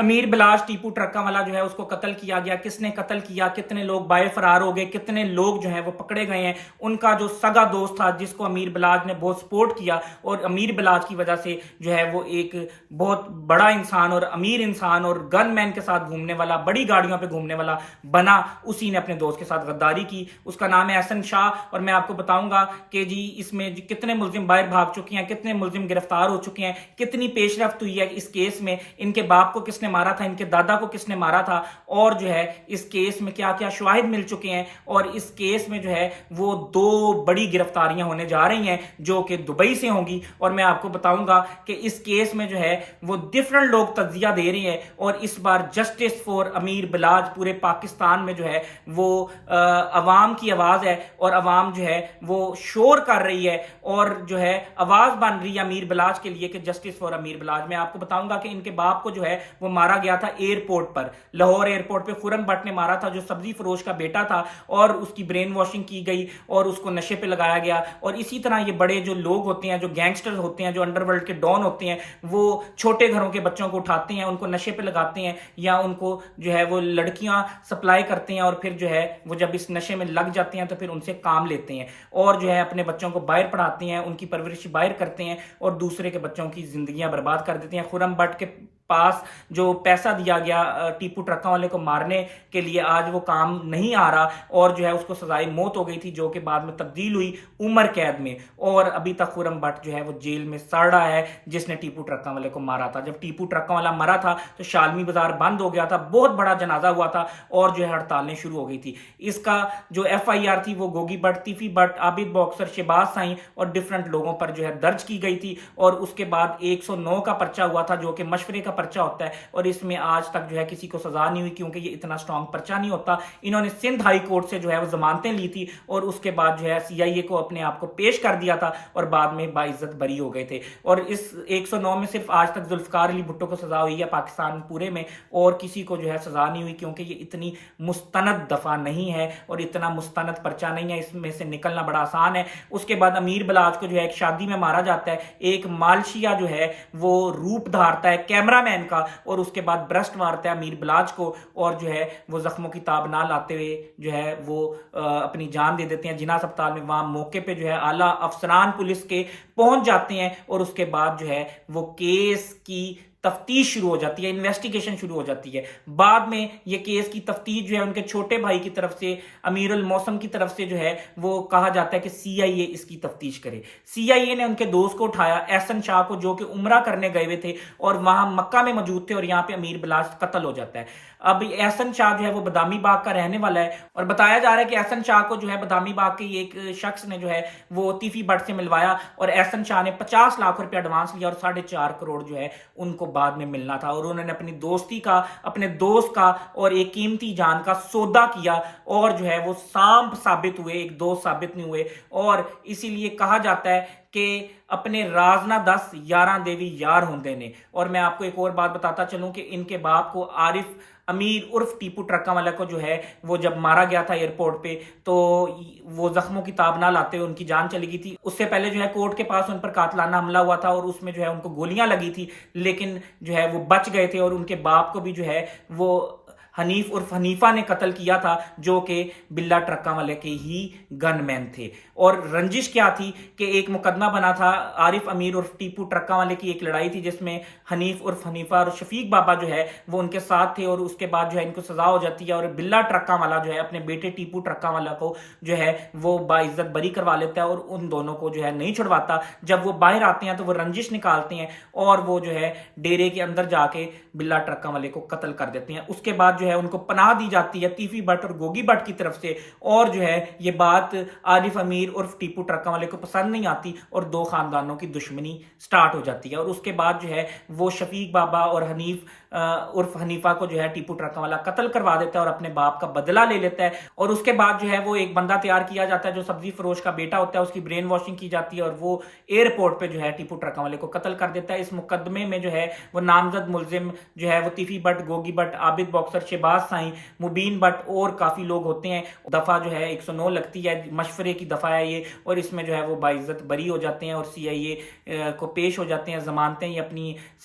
امیر بلاش ٹیپو ٹرکا والا جو ہے اس کو قتل کیا گیا. کس نے قتل کیا, کتنے لوگ باہر فرار ہو گئے, کتنے لوگ جو ہیں وہ پکڑے گئے ہیں. ان کا جو سگا دوست تھا جس کو امیر بلاش نے بہت سپورٹ کیا اور امیر بلاش کی وجہ سے جو ہے وہ ایک بہت بڑا انسان اور امیر انسان اور گن مین کے ساتھ گھومنے والا, بڑی گاڑیوں پہ گھومنے والا بنا, اسی نے اپنے دوست کے ساتھ غداری کی. اس کا نام ہے احسن شاہ. اور میں آپ کو بتاؤں گا کہ جی اس میں کتنے ملزم باہر بھاگ چکے ہیں, کتنے ملزم گرفتار ہو چکے ہیں, کتنی پیش رفت ہوئی ہے اس کیس میں. ان کے باپ کو کس نے مارا تھا, ان کے دادا کو کس نے مارا تھا, اور جو ہے اس کیس میں کیا کیا شواہد مل چکے ہیں. اور اس کیس میں جو ہے وہ 2 بڑی گرفتاریاں ہونے جا رہی ہیں جو کہ دبئی سے ہوں گی. اور میں آپ کو بتاؤں گا کہ اس کیس میں جو ہے وہ ڈفرنٹ لوگ تجزیہ دے رہے ہیں. اور اس بار جسٹس فار امیر بلاج پورے پاکستان میں جو ہے وہ عوام کی آواز ہے, اور عوام جو ہے وہ شور کر رہی ہے اور جو ہے آواز بن رہی ہے امیر بلاج کے لیے کہ جسٹس فار امیر بلاج. میں آپ کو بتاؤں گا کہ ان کے باپ کو جو ہے وہ مارا گیا تھا ایئرپورٹ پر, لاہور ایئرپورٹ پہ خرم بٹ نے مارا تھا جو سبزی فروش کا بیٹا تھا, اور اس کی برین واشنگ کی گئی اور اس کو نشے پہ لگایا گیا. اور اسی طرح یہ بڑے جو لوگ ہوتے ہیں, جو گینگسٹر ہوتے ہیں, جو انڈر ورلڈ کے ڈان ہوتے ہیں, وہ چھوٹے گھروں کے بچوں کو اٹھاتے ہیں, ان کو نشے پہ لگاتے ہیں, یا ان کو جو ہے وہ لڑکیاں سپلائی کرتے ہیں, اور پھر جو ہے وہ جب اس نشے میں لگ جاتے ہیں تو پھر ان سے کام لیتے ہیں, اور جو ہے اپنے بچوں کو باہر پڑھاتے ہیں, ان کی پرورش باہر کرتے ہیں, اور دوسرے کے بچوں کی زندگیاں برباد کر دیتے ہیں. خرم بٹ کے پاس جو پیسہ دیا گیا ٹیپو ٹرکا والے کو مارنے کے لیے, آج وہ کام نہیں آ رہا, اور جو ہے اس کو سزائے موت ہو گئی تھی جو کہ بعد میں تبدیل ہوئی عمر قید میں. اور ابھی تک خرم بٹ جو ہے وہ جیل میں سڑ رہا ہے جس نے ٹیپو ٹرکا والے کو مارا تھا. جب ٹیپو ٹرکا والا مرا تھا تو شالمی بازار بند ہو گیا تھا, بہت بڑا جنازہ ہوا تھا, اور جو ہے ہڑتالیں شروع ہو گئی تھی. اس کا جو FIR تھی وہ گوگی بٹ, تیفی بٹ, عابد باکسر, شہباز سائیں اور ڈفرنٹ لوگوں پر جو ہے درج کی گئی تھی. اور اس کے بعد 109 کا پرچہ ہوا تھا جو کہ مشورے کا پرچہ ہوتا ہے, اور اس میں آج تک جو ہے کسی کو سزا نہیں ہوئی کیونکہ یہ اتنا سٹرونگ پرچہ نہیں ہوتا. انہوں نے سندھ ہائی کورٹ سے جو ہے وہ ضمانتیں لی تھی, اور اس کے بعد جو ہے CIA کو اپنے آپ کو پیش کر دیا تھا, اور بعد میں باعزت بری ہو گئے تھے. اور اس 109 میں صرف آج تک ذوالفقار علی بھٹو کو سزا ہوئی ہے پاکستان پورے میں, اور کسی کو جو ہے سزا نہیں ہوئی کیونکہ یہ اتنی مستند دفعہ نہیں ہے اور اتنا مستند پرچہ نہیں ہے, اس میں سے نکلنا بڑا آسان ہے. اس کے بعد امیر بلاج کو جو ہے ایک شادی میں مارا جاتا ہے, ایک مالشیا جو ہے وہ روپ دھارتا ہے کیمرہ مین کا, اور اس کے بعد برسٹ مارتا ہے امیر بلاج کو, اور جو ہے وہ زخموں کی تاب نہ لاتے ہوئے جو ہے وہ اپنی جان دے دیتے ہیں جنا اسپتال میں. وہاں موقع پہ جو ہے اعلیٰ افسران پولیس کے پہنچ جاتے ہیں, اور اس کے بعد جو ہے وہ کیس کی تفتیش شروع ہو جاتی ہے, انویسٹیگیشن شروع ہو جاتی ہے. بعد میں یہ کیس کی تفتیش جو ہے ان کے چھوٹے بھائی کی طرف سے, امیر الموسم کی طرف سے جو ہے وہ کہا جاتا ہے کہ CIA اس کی تفتیش کرے. CIA نے ان کے دوست کو اٹھایا, احسن شاہ کو, جو کہ عمرہ کرنے گئے ہوئے تھے اور وہاں مکہ میں موجود تھے, اور یہاں پہ امیر بلاش قتل ہو جاتا ہے. اب احسن شاہ جو ہے وہ بادامی باغ کا رہنے والا ہے, اور بتایا جا رہا ہے کہ احسن شاہ کو جو ہے بادامی باغ کے ایک شخص نے جو ہے وہ تیفی بٹ سے ملوایا, اور احسن شاہ نے 50 لاکھ روپے ایڈوانس لیا, اور 4.5 کروڑ جو ہے ان کو بعد میں ملنا تھا. اور انہوں نے اپنی دوستی کا, اپنے دوست کا اور ایک قیمتی جان کا سودا کیا, اور جو ہے وہ سانپ ثابت ہوئے, ایک دوست ثابت نہیں ہوئے. اور اسی لیے کہا جاتا ہے کہ اپنے راز نہ دس یاراں دیوی یار ہوندے نے. اور میں آپ کو ایک اور بات بتاتا چلوں کہ ان کے باپ کو عارف امیر عرف ٹیپو ٹرکا والا کو جو ہے وہ جب مارا گیا تھا ایئرپورٹ پہ, تو وہ زخموں کی تاب نہ لاتے ہوئے ان کی جان چلی گئی تھی. اس سے پہلے جو ہے کورٹ کے پاس ان پر قاتلانہ حملہ ہوا تھا, اور اس میں جو ہے ان کو گولیاں لگی تھی, لیکن جو ہے وہ بچ گئے تھے. اور ان کے باپ کو بھی جو ہے وہ حنیف عرف حنیفہ نے قتل کیا تھا, جو کہ بلا ٹرکا والے کے ہی گن مین تھے. اور رنجش کیا تھی کہ ایک مقدمہ بنا تھا عارف امیر عرف ٹیپو ٹرکا والے کی, ایک لڑائی تھی جس میں حنیف عرف حنیفہ اور شفیق بابا جو ہے وہ ان کے ساتھ تھے, اور اس کے بعد جو ہے ان کو سزا ہو جاتی ہے, اور بلا ٹرکا والا جو ہے اپنے بیٹے ٹیپو ٹرکا والا کو جو ہے وہ باعزت بری کروا لیتا ہے, اور ان دونوں کو جو ہے نہیں چھڑواتا. جب وہ باہر آتے ہیں تو وہ رنجش نکالتے ہیں, اور وہ جو ہے ڈیرے کے اندر جا کے بلا ٹرکا والے کو قتل کر دیتے ہیں. اس کے بعد جو ہے ان کو پناہ دی جاتی ہے تیفی بٹ اور گوگی بٹ کی طرف سے, اور جو ہے یہ بات عارف امیر عرف ٹیپو ٹرکا والے کو پسند نہیں آتی, اور 2 خاندانوں کی دشمنی سٹارٹ ہو جاتی ہے. اور اس کے بعد جو ہے وہ شفیق بابا اور حنیف عرف حنیفہ کو جو ہے ٹیپو ٹرکا والا قتل کروا دیتا ہے اور اپنے باپ کا بدلہ لے لیتا ہے. اور اس کے بعد جو ہے وہ ایک بندہ تیار کیا جاتا ہے جو سبزی فروش کا بیٹا ہوتا ہے, اس کی برین واشنگ کی جاتی ہے, اور وہ ایئرپورٹ پہ جو ہے ٹیپو ٹرکا والے کو قتل کر دیتا ہے. اس مقدمے میں جو ہے وہ نامزد ملزم جو ہے وہ تیفی بٹ, گوگی بٹ, عابد باکسر, شہباز سائیں, مبین بٹ اور کافی لوگ ہوتے ہیں. دفعہ جو ہے 109 لگتی ہے, مشورے کی دفعہ ہے یہ, اور اس میں جو ہے وہ باعزت بری ہو جاتے ہیں اور CIA کو پیش ہو جاتے ہیں. ضمانتیں یہ اپنی